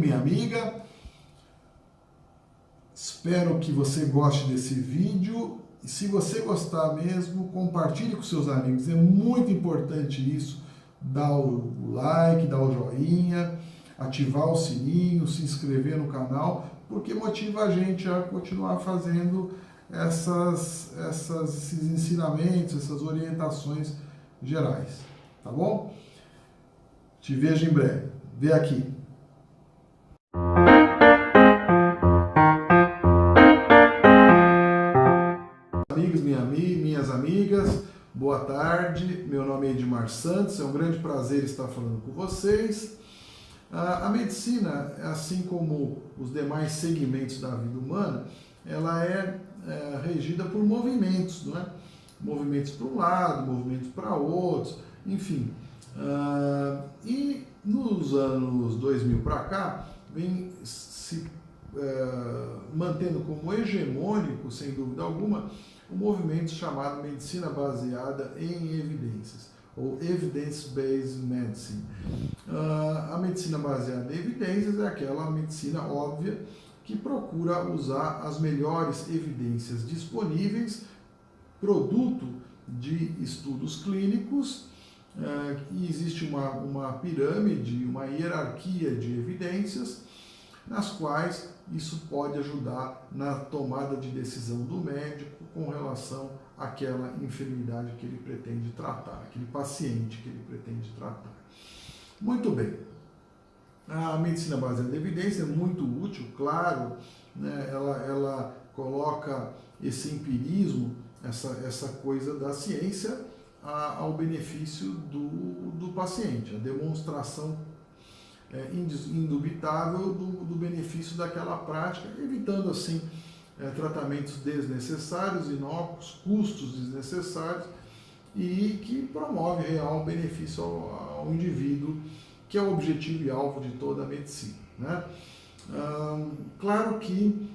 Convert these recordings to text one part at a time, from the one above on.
minha amiga. Espero que você goste desse vídeo. E se você gostar mesmo, compartilhe com seus amigos. É muito importante isso. Dar o like, dar o joinha, ativar o sininho, se inscrever no canal, porque motiva a gente a continuar fazendo esses ensinamentos, essas orientações gerais. Tá bom? Te vejo em breve. Vê aqui. Amigos, minhas amigas, boa tarde. Meu nome é Edmar Santos, é um grande prazer estar falando com vocês. A medicina, assim como os demais segmentos da vida humana, ela é regida por movimentos, não é? Movimentos para um lado, movimentos para outros, enfim. E nos anos 2000 para cá, vem se mantendo como hegemônico, sem dúvida alguma, um movimento chamado medicina baseada em evidências, ou Evidence-Based Medicine. A medicina baseada em evidências é aquela medicina óbvia que procura usar as melhores evidências disponíveis, produto de estudos clínicos, e existe uma pirâmide, uma hierarquia de evidências, nas quais isso pode ajudar na tomada de decisão do médico com relação àquela enfermidade que ele pretende tratar, aquele paciente que ele pretende tratar. Muito bem. A medicina baseada em evidência é muito útil, claro, né? Ela coloca esse empirismo, essa coisa da ciência ao benefício do paciente, a demonstração indubitável do benefício daquela prática, evitando assim tratamentos desnecessários, inócuos, custos desnecessários e que promove real benefício ao indivíduo, que é o objetivo e alvo de toda a medicina, né? Claro que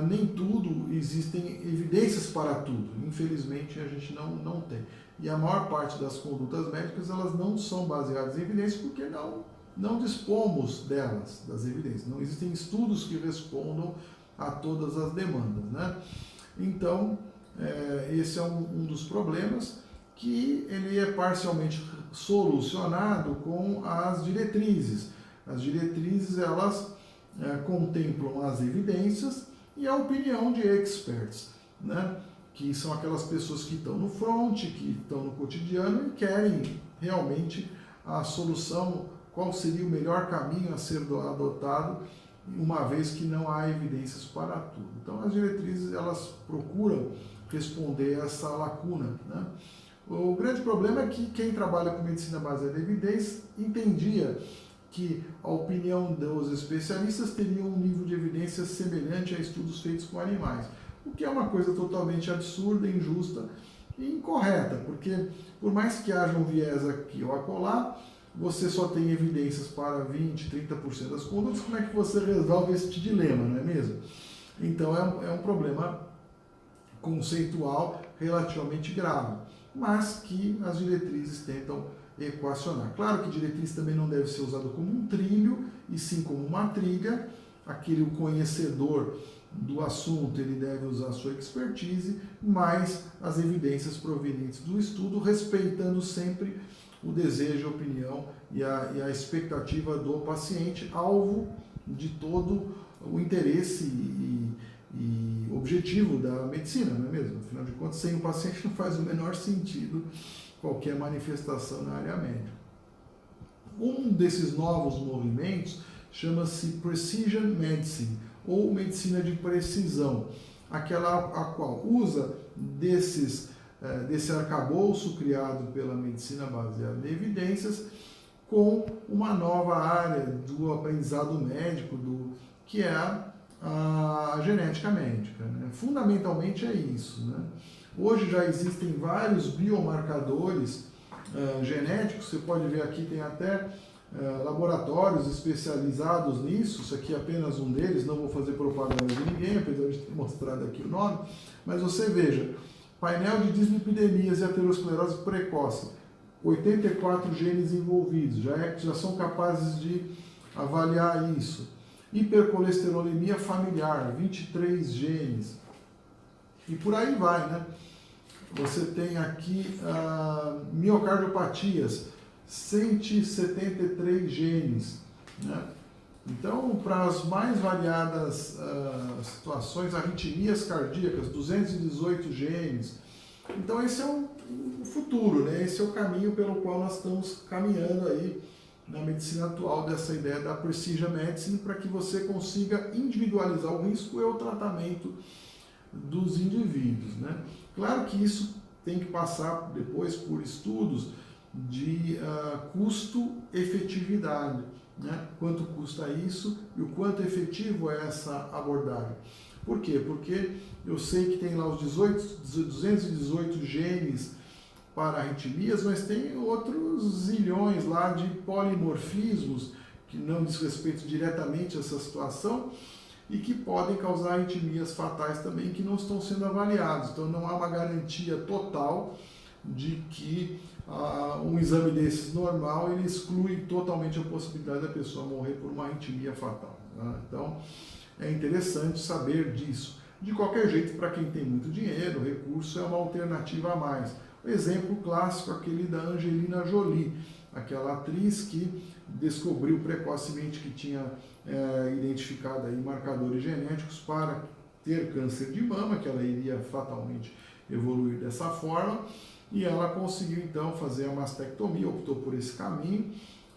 nem tudo, existem evidências para tudo, infelizmente a gente não tem. E a maior parte das condutas médicas, elas não são baseadas em evidências porque não dispomos delas, das evidências. Não existem estudos que respondam a todas as demandas, né? Então, esse é um dos problemas, que ele é parcialmente solucionado com as diretrizes. As diretrizes, elas contemplam as evidências e a opinião de experts, né? Que são aquelas pessoas que estão no front, que estão no cotidiano e querem realmente a solução, qual seria o melhor caminho a ser adotado, uma vez que não há evidências para tudo. Então, as diretrizes, elas procuram responder a essa lacuna, né? O grande problema é que quem trabalha com medicina baseada em evidências entendia que a opinião dos especialistas teria um nível de evidência semelhante a estudos feitos com animais, o que é uma coisa totalmente absurda, injusta e incorreta, porque por mais que haja um viés aqui ou acolá, você só tem evidências para 20, 30% das condutas, como é que você resolve este dilema, não é mesmo? Então é um problema conceitual relativamente grave, mas que as diretrizes tentam equacionar. Claro que diretriz também não deve ser usado como um trilho, e sim como uma trilha. Aquele conhecedor do assunto, ele deve usar a sua expertise, mas as evidências provenientes do estudo, respeitando sempre o desejo, a opinião e a expectativa do paciente, alvo de todo o interesse e objetivo da medicina, não é mesmo? Afinal de contas, sem o paciente não faz o menor sentido qualquer manifestação na área médica. Um desses novos movimentos chama-se Precision Medicine, ou medicina de precisão, aquela a qual usa desse arcabouço criado pela medicina baseada em evidências com uma nova área do aprendizado médico, que é a genética médica, né? Fundamentalmente é isso, né? Hoje já existem vários biomarcadores genéticos, você pode ver aqui, tem até laboratórios especializados nisso. Isso aqui é apenas um deles, não vou fazer propaganda de ninguém, apesar de ter mostrado aqui o nome, mas você veja, painel de dislipidemias e aterosclerose precoce, 84 genes envolvidos, já são capazes de avaliar isso. hipercolesterolemia familiar, 23 genes, e por aí vai, né? Você tem aqui miocardiopatias, 173 genes, né? Então, para as mais variadas situações, arritmias cardíacas, 218 genes. Então, esse é o futuro, né? Esse é o caminho pelo qual nós estamos caminhando aí na medicina atual, dessa ideia da Precision Medicine, para que você consiga individualizar o risco e o tratamento dos indivíduos, né? Claro que isso tem que passar depois por estudos de custo-efetividade, né? Quanto custa isso e o quanto efetivo é essa abordagem. Por quê? Porque eu sei que tem lá os 218 genes para arritmias, mas tem outros zilhões lá de polimorfismos que não diz respeito diretamente a essa situação e que podem causar arritmias fatais também, que não estão sendo avaliados. Então não há uma garantia total de que um exame desses normal ele exclui totalmente a possibilidade da pessoa morrer por uma arritmia fatal, né? Então é interessante saber disso. De qualquer jeito, para quem tem muito dinheiro, o recurso é uma alternativa a mais. O exemplo clássico, aquele da Angelina Jolie, aquela atriz que descobriu precocemente que tinha identificado aí marcadores genéticos para ter câncer de mama, que ela iria fatalmente evoluir dessa forma, e ela conseguiu então fazer a mastectomia, optou por esse caminho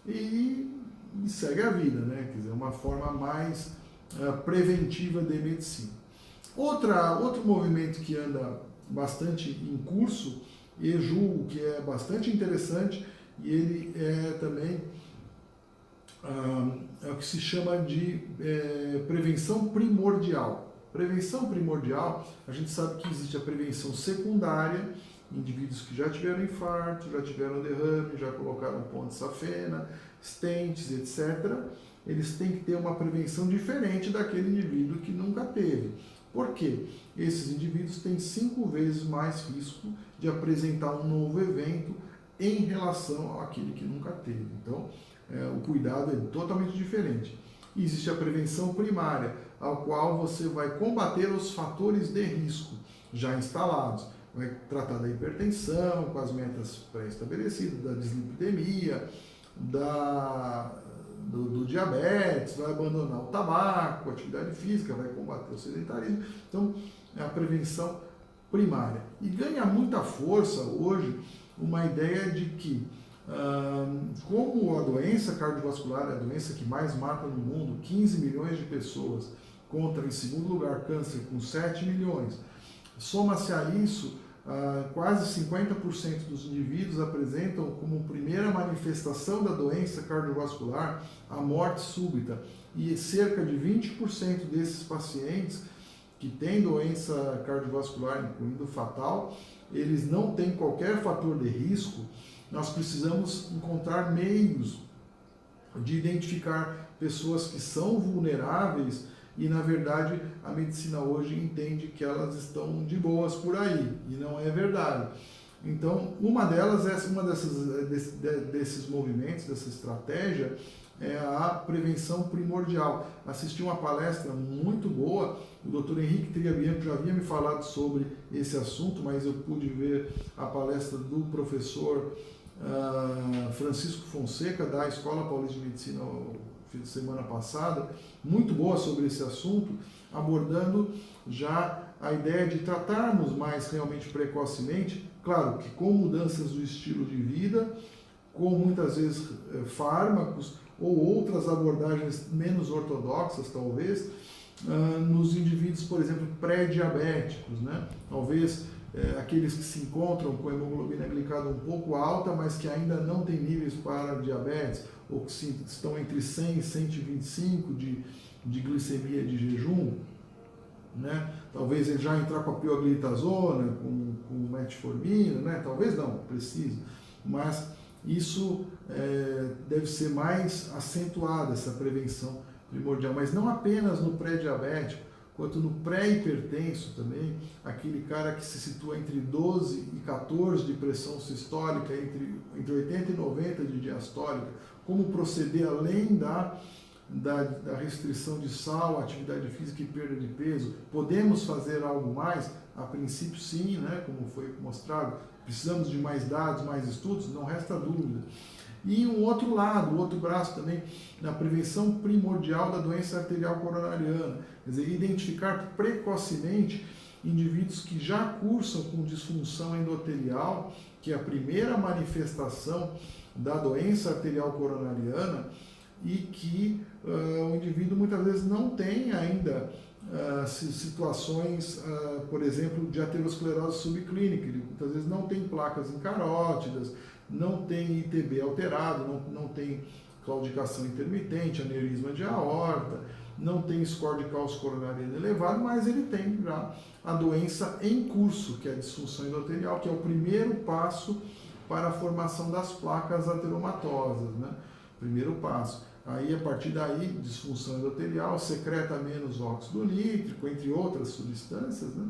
e segue a vida, né? Quer dizer, uma forma mais preventiva de medicina. Outro movimento que anda bastante em curso, e julgo que é bastante interessante, e ele é também é o que se chama de prevenção primordial. Prevenção primordial, a gente sabe que existe a prevenção secundária, indivíduos que já tiveram infarto, já tiveram derrame, já colocaram ponte safena, stents, etc. Eles têm que ter uma prevenção diferente daquele indivíduo que nunca teve. Por quê? Esses indivíduos têm 5 vezes mais risco de apresentar um novo evento em relação àquele que nunca teve. Então, o cuidado é totalmente diferente. E existe a prevenção primária, ao qual você vai combater os fatores de risco já instalados. Vai tratar da hipertensão, com as metas pré-estabelecidas, da dislipidemia, do diabetes, vai abandonar o tabaco, a atividade física, vai combater o sedentarismo. Então, é a prevenção primária. E ganha muita força hoje uma ideia de que, como a doença cardiovascular é a doença que mais mata no mundo, 15 milhões de pessoas, contra, em segundo lugar, câncer com 7 milhões, soma-se a isso, quase 50% dos indivíduos apresentam como primeira manifestação da doença cardiovascular a morte súbita, e cerca de 20% desses pacientes que têm doença cardiovascular, incluindo fatal, eles não têm qualquer fator de risco. Nós precisamos encontrar meios de identificar pessoas que são vulneráveis e, na verdade, a medicina hoje entende que elas estão de boas por aí, e não é verdade. Então, uma desses movimentos, dessa estratégia, é a prevenção primordial. Assisti uma palestra muito boa, o Dr. Henrique Triabianco já havia me falado sobre esse assunto, mas eu pude ver a palestra do professor Francisco Fonseca, da Escola Paulista de Medicina, semana passada, muito boa sobre esse assunto, abordando já a ideia de tratarmos mais realmente precocemente, claro que com mudanças do estilo de vida, com muitas vezes fármacos ou outras abordagens menos ortodoxas, talvez, nos indivíduos, por exemplo, pré-diabéticos, né? Talvez aqueles que se encontram com a hemoglobina glicada um pouco alta, mas que ainda não têm níveis para diabetes, ou que estão entre 100 e 125 de glicemia de jejum, né? Talvez ele já entrar com a pioglitazona, com metformina, né? Talvez não, precise, mas isso deve ser mais acentuada, essa prevenção primordial, mas não apenas no pré-diabético, quanto no pré-hipertenso também, aquele cara que se situa entre 12 e 14 de pressão sistólica, entre 80 e 90 de diastólica, como proceder além da da restrição de sal, atividade física e perda de peso, podemos fazer algo mais? A princípio sim, né, como foi mostrado, precisamos de mais dados, mais estudos, não resta dúvida. E um outro lado, o outro braço também, na prevenção primordial da doença arterial coronariana, quer dizer, identificar precocemente indivíduos que já cursam com disfunção endotelial, que é a primeira manifestação da doença arterial coronariana, e que o indivíduo muitas vezes não tem ainda situações, por exemplo, de aterosclerose subclínica. Ele muitas vezes não tem placas incarótidas, não tem ITB alterado, não tem claudicação intermitente, aneurisma de aorta, não tem score de cálcio coronariano elevado, mas ele tem já a doença em curso, que é a disfunção endotelial, que é o primeiro passo para a formação das placas ateromatosas, né? Primeiro passo. Aí, a partir daí, disfunção endotelial, secreta menos óxido nítrico, entre outras substâncias, né?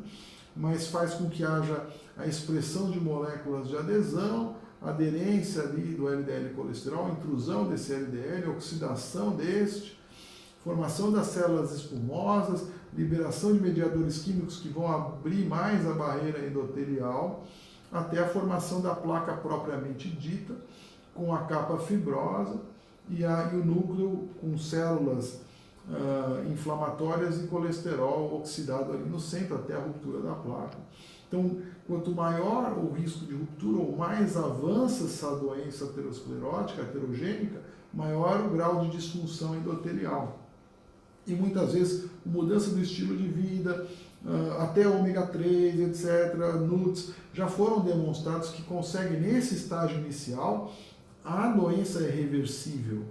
Mas faz com que haja a expressão de moléculas de adesão, aderência ali do LDL colesterol, intrusão desse LDL, oxidação deste, formação das células espumosas, liberação de mediadores químicos que vão abrir mais a barreira endotelial, até a formação da placa propriamente dita, com a capa fibrosa e o núcleo com células inflamatórias e colesterol oxidado ali no centro, até a ruptura da placa. Então, quanto maior o risco de ruptura, ou mais avança essa doença aterosclerótica, aterogênica, maior o grau de disfunção endotelial. E muitas vezes, mudança do estilo de vida, até ômega 3, etc., NUTS, já foram demonstrados que conseguem, nesse estágio inicial, a doença é reversível,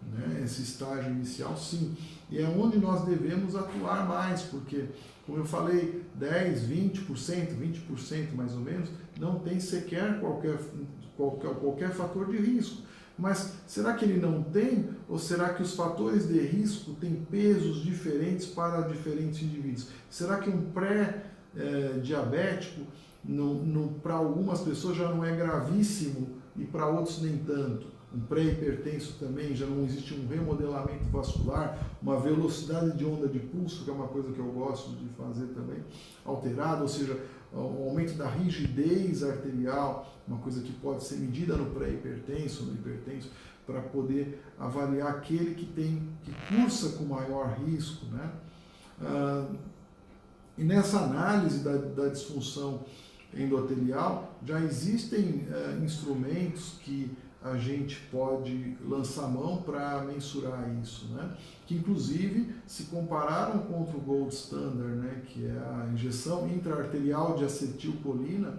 né? Esse estágio inicial, sim. E é onde nós devemos atuar mais, porque, como eu falei, 10%, 20% mais ou menos, não tem sequer qualquer fator de risco. Mas será que ele não tem? Ou será que os fatores de risco têm pesos diferentes para diferentes indivíduos? Será que um pré-diabético, para algumas pessoas, já não é gravíssimo e para outros nem tanto? Um pré-hipertenso também, já não existe um remodelamento vascular, uma velocidade de onda de pulso, que é uma coisa que eu gosto de fazer também, alterada, ou seja, o aumento da rigidez arterial, uma coisa que pode ser medida no pré-hipertenso, no hipertenso, para poder avaliar aquele que cursa com maior risco, né? E nessa análise da disfunção endotelial, já existem instrumentos que a gente pode lançar mão para mensurar isso, né? Que inclusive se compararam contra o gold standard, né? Que é a injeção intraarterial de acetilcolina,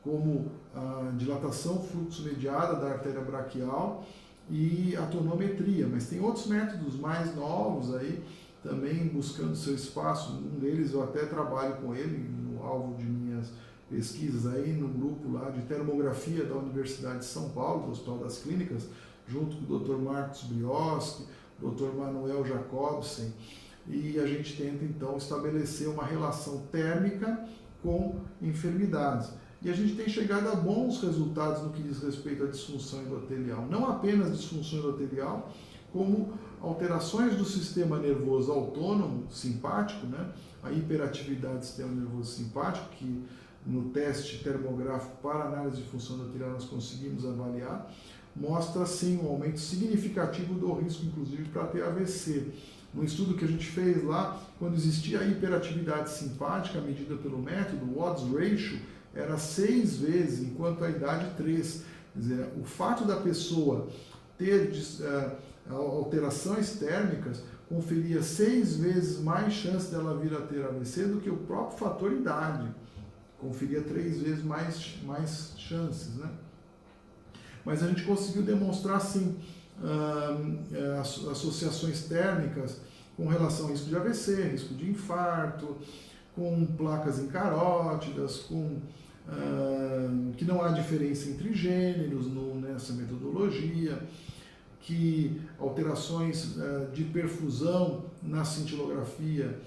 como a dilatação fluxo-mediada da artéria braquial e a tonometria, mas tem outros métodos mais novos aí, também buscando seu espaço. Um deles eu até trabalho com ele no alvo de minhas pesquisas aí no grupo lá de termografia da Universidade de São Paulo, do Hospital das Clínicas, junto com o Dr. Marcos Brioski, Dr. Manuel Jacobsen, e a gente tenta então estabelecer uma relação térmica com enfermidades. E a gente tem chegado a bons resultados no que diz respeito à disfunção endotelial, não apenas disfunção endotelial, como alterações do sistema nervoso autônomo simpático, né? A hiperatividade do sistema nervoso simpático, que no teste termográfico para análise de função endotelial nós conseguimos avaliar, mostra sim um aumento significativo do risco, inclusive, para ter AVC. No estudo que a gente fez lá, quando existia a hiperatividade simpática medida pelo método, o odds ratio era 6 vezes, enquanto a idade 3. Quer dizer, o fato da pessoa ter alterações térmicas conferia 6 vezes mais chance dela vir a ter AVC do que o próprio fator idade. Conferia 3 vezes mais chances, né? Mas a gente conseguiu demonstrar, sim, associações térmicas com relação ao risco de AVC, risco de infarto, com placas incarótidas, que não há diferença entre gêneros nessa metodologia, que alterações de perfusão na cintilografia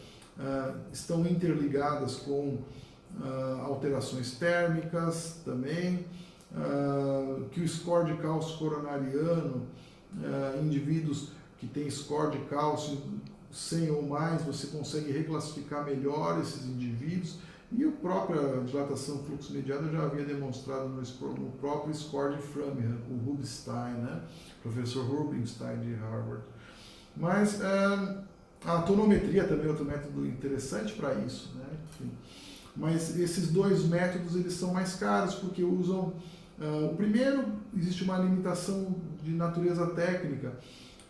estão interligadas com alterações térmicas também, que o score de cálcio coronariano, indivíduos que tem score de cálcio 100 ou mais, você consegue reclassificar melhor esses indivíduos. E a própria dilatação fluxo mediado eu já havia demonstrado no próprio score de Framingham, o Rubinstein, né? Professor Rubinstein de Harvard. Mas a tonometria também é outro método interessante para isso, né? Enfim. Mas esses dois métodos eles são mais caros porque usam... o primeiro, existe uma limitação de natureza técnica,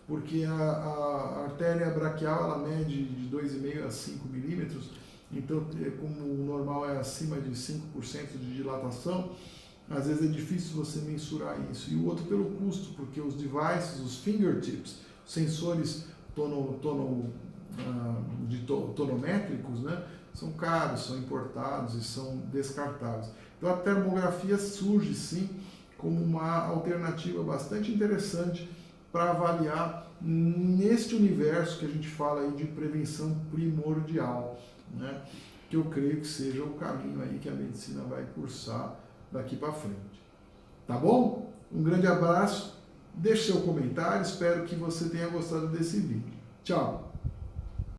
porque a artéria braquial ela mede de 2,5 a 5 milímetros, então como o normal é acima de 5% de dilatação, às vezes é difícil você mensurar isso. E o outro pelo custo, porque os devices, os fingertips, sensores tonométricos, né, são caros, são importados e são descartáveis. Então a termografia surge sim como uma alternativa bastante interessante para avaliar neste universo que a gente fala aí de prevenção primordial, né? Que eu creio que seja o caminho aí que a medicina vai cursar daqui para frente. Tá bom? Um grande abraço, deixe seu comentário, espero que você tenha gostado desse vídeo. Tchau!